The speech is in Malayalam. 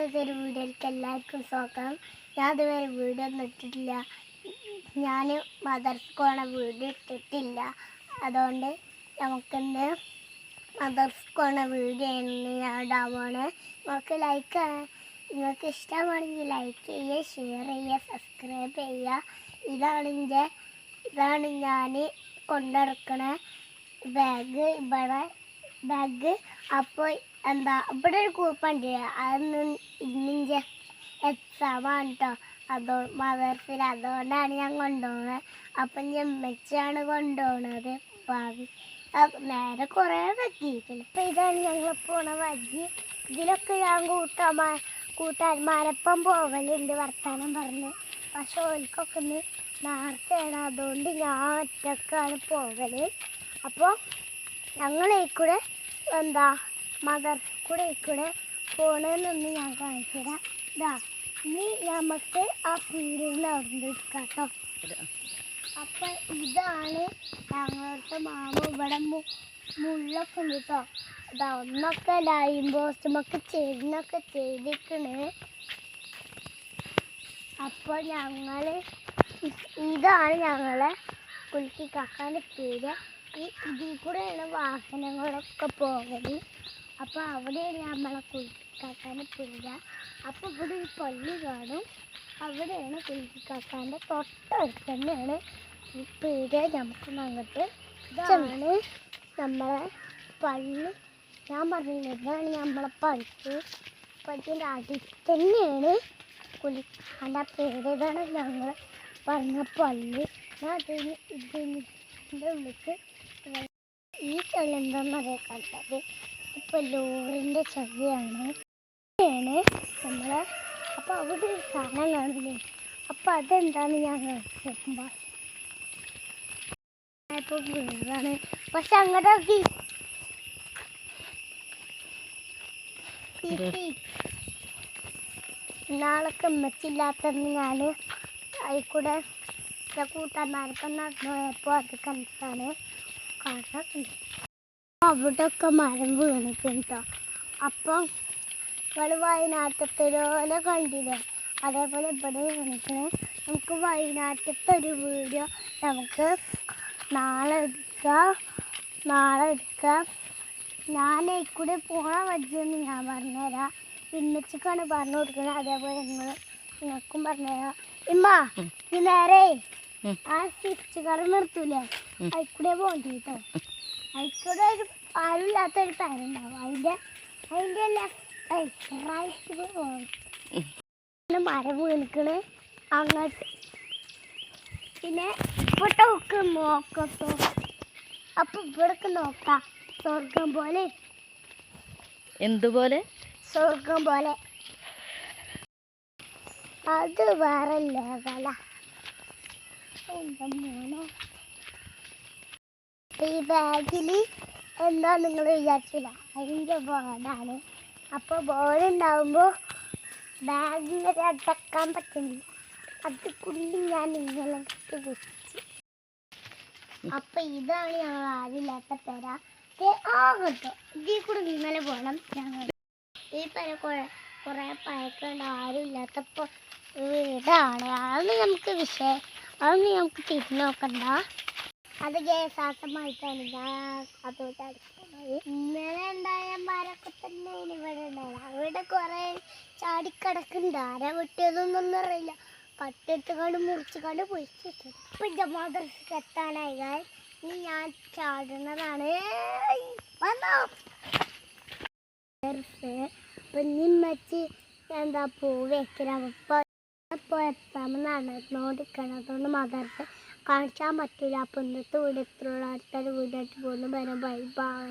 ഒരു വീഡിയോയിലേക്ക് എല്ലാവർക്കും സ്വാഗതം. ഞാൻ ഇതുവരെ വീഡിയോ ഒന്നും ഇട്ടിട്ടില്ല. ഞാൻ മദർസ് പോണ വീഡിയോ ഇട്ടിട്ടില്ല. അതുകൊണ്ട് നമുക്കിന്ന് മദർസ് പോണ വീഡിയോ ഞാൻ ഇടാൻ പോണേ. നിങ്ങൾക്ക് ഇഷ്ടമാണെങ്കിൽ ലൈക്ക് ചെയ്യുക, ഷെയർ ചെയ്യുക, സബ്സ്ക്രൈബ് ചെയ്യുക. ഇതാണ് ഞാൻ കൊണ്ടുനടക്കണ ബാഗ്. അപ്പോൾ ഇവിടെ ഒരു കൂപ്പുണ്ട്. അതൊന്ന് ഇന്നിൻ്റെ എക്സാമാണ് കേട്ടോ. മദർസിൽ അതുകൊണ്ടാണ് ഞാൻ കൊണ്ടുപോകുന്നത്. അപ്പം ഞാൻ മെച്ചാണ് കൊണ്ടുപോകുന്നത്. ഭാവി നേരെ കുറേ വയ്ക്കിയിട്ടുണ്ട്. അപ്പം ഇതാണ് ഞങ്ങൾ പോണ വഴി. ഇതിലൊക്കെ ഞാൻ കൂട്ടുകാരന്മാരൊപ്പം പോകലുണ്ട് വർത്താനം പറഞ്ഞ്. പക്ഷെ ഓൽക്കൊക്കെ ഒന്ന് നേരത്തെയാണ്. അതുകൊണ്ട് ഞാൻ ഒറ്റക്കാണ് പോകൽ. അപ്പോൾ ഞങ്ങളേക്കൂടെ മദർസിക്കൂടെ പോണെന്നൊന്ന് ഞാൻ കാണിച്ചു തരാം. ഇനി നമുക്ക് ആ പീരീഡിൽ അവിടെ എടുക്കാം കേട്ടോ. അപ്പം ഇതാണ് ഞങ്ങളുടെ മാമ. ഇവിടെ മുള്ളൊക്കെ ഉണ്ട് കേട്ടോ. ഒന്നൊക്കെ ലൈൻ പോസ്റ്റുമൊക്കെ ചെരിനൊക്കെ ചെയ്തിരിക്കണ്. അപ്പോൾ ഇതാണ് ഞങ്ങളെ കുലുക്കി കാക്കാൻ്റെ പേര്. ഇതിൽ കൂടെയാണ് വാഹനങ്ങളൊക്കെ പോകല്. അപ്പോൾ അവിടെയാണ് നമ്മളെ കുലുക്കിക്കാക്കാൻ്റെ പേര്. അപ്പോൾ ഇവിടെ ഒരു പള്ളി കാണും. അവിടെയാണ് കുലുക്കിക്കാക്കാൻ്റെ തൊട്ടടുത്ത് തന്നെയാണ് ഈ പേര്. നമുക്ക് അങ്ങോട്ട് ഇതാണ് നമ്മളെ പള്ളി. ഞാൻ പറഞ്ഞില്ല, ഇതാണ് നമ്മളെ പള്ളി. പള്ളിൻ്റെ അടുത്ത് തന്നെയാണ് കുലുക്കിക്കാൻ്റെ പേര്. ഇതാണ് ഞങ്ങൾ പറഞ്ഞ പള്ളി. ഞാൻ ഇതിൻ്റെ ഉള്ളിലേക്ക് ഈ ചളി എന്താണെന്നറിയാൻ കണ്ടത്. ഇപ്പോൾ ലോറിൻ്റെ ചളിയാണ് നമ്മളെ. അപ്പോൾ അവിടെ ഒരു സാധനം കാണില്ലേ. അപ്പോൾ അതെന്താണെന്ന് ഞാൻ നോക്കുമ്പോൾ ഇപ്പോൾ വീടാണ്. പക്ഷെ അങ്ങോട്ട് നാളൊക്കെ ഉമ്മച്ചില്ലാത്തന്ന് ഞാൻ അതിൽക്കൂടെ കൂട്ടാന്മാരൊക്കെ നടന്നു പോയപ്പോൾ അത് കണ്ടാണ് കാണാറുണ്ട്. അവിടെയൊക്കെ മരം വീണിട്ടുണ്ടോ. അപ്പം നമ്മൾ വയനാട്ടിലെ കണ്ടില്ലേ, അതേപോലെ ഇവിടെ വീണിക്കണേ. നമുക്ക് വയനാട്ടിലത്തെ ഒരു വീഡിയോ നമുക്ക് നാളെ എടുക്കാം. ഞാൻ ഇതിൽക്കൂടെ പോണ വഴിയെന്ന് ഞാൻ പറഞ്ഞുതരാം. ഇമ്മച്ചിക്കാണ് പറഞ്ഞു കൊടുക്കുന്നത്. അതേപോലെ നിങ്ങൾക്കും പറഞ്ഞുതരാം. ഇമ്മ ഈ നേരെ ആ സ്വിച്ച് കട നിർത്തൂലേ, അതിൽക്കൂടെ പോകണ്ടി കേട്ടോ. അതിൽക്കൂടെ ഒരു ആരുമില്ലാത്തൊരു പേരുണ്ടാവും. അതിൻ്റെ റൈറ്റ് പോകണം. മരം വീണിക്കണ് അങ്ങോട്ട്. പിന്നെ ഇവിടൊക്കെ നോക്കത്തോ. അപ്പം ഇവിടൊക്കെ നോക്കാം. സ്വർഗം പോലെ. എന്തുപോലെ? സ്വർഗം പോലെ. അത് വേറെ ലെവല. എന്താ മോനെ ഈ ബാഗിൽ എന്താ നിങ്ങൾ വിചാരിച്ചില്ല, അതിൻ്റെ ബോർഡാണ്. അപ്പോൾ ബോർഡ് ഉണ്ടാകുമ്പോൾ ബാഗിൽ അടക്കാൻ പറ്റുന്നില്ല. അത് കുള്ളി ഞാൻ നിങ്ങളെ വെച്ച്. അപ്പം ഇതാണ് ഞങ്ങൾ ആരില്ലാത്ത പേര. ആകട്ടോ ഇതിൽ കൂടെ ഇന്നലെ പോകണം. ഞങ്ങൾ ഈ പേര കുറേ പഴക്കമുണ്ട്. ആരും ഇല്ലാത്തപ്പോൾ വീടാണ്. അതൊന്നും നമുക്ക് തിരിഞ്ഞു നോക്കണ്ട. അത് ഗ്യാസാട്ടമായിട്ടാണ് ഞാൻ അതോട്ട് അടുക്കുന്നത്. ഇന്നലെ ഉണ്ടായ മരമൊക്കെ തന്നെയാണ് ഇവിടെ ഉണ്ടായത്. അവിടെ കുറേ ചാടിക്കിടക്കുന്നുണ്ട്. ആരാ വെട്ടിയതൊന്നും അറിയില്ല. കട്ടെടുത്തുകൊണ്ട് മുറിച്ചുകൊണ്ട് പൊരിച്ചിട്ടു. ഇപ്പം എൻ്റെ മദർസിക്ക് എത്താനായി. ഇനി ഞാൻ ചാടുന്നതാണ്. നിമ്മച്ച് എന്താ പോവേക്കണം. ഇപ്പോൾ എത്താമെന്നാണ് നോടിക്കണം. അതുകൊണ്ട് മദർസ് കാണിക്കാൻ പറ്റില്ല. അപ്പോൾ ഇന്നത്തെ വീഡിയോ ഇത്രയുള്ള അടുത്തൊരു വീഡിയോ ആയിട്ട് പോകുന്നു. Bye bye.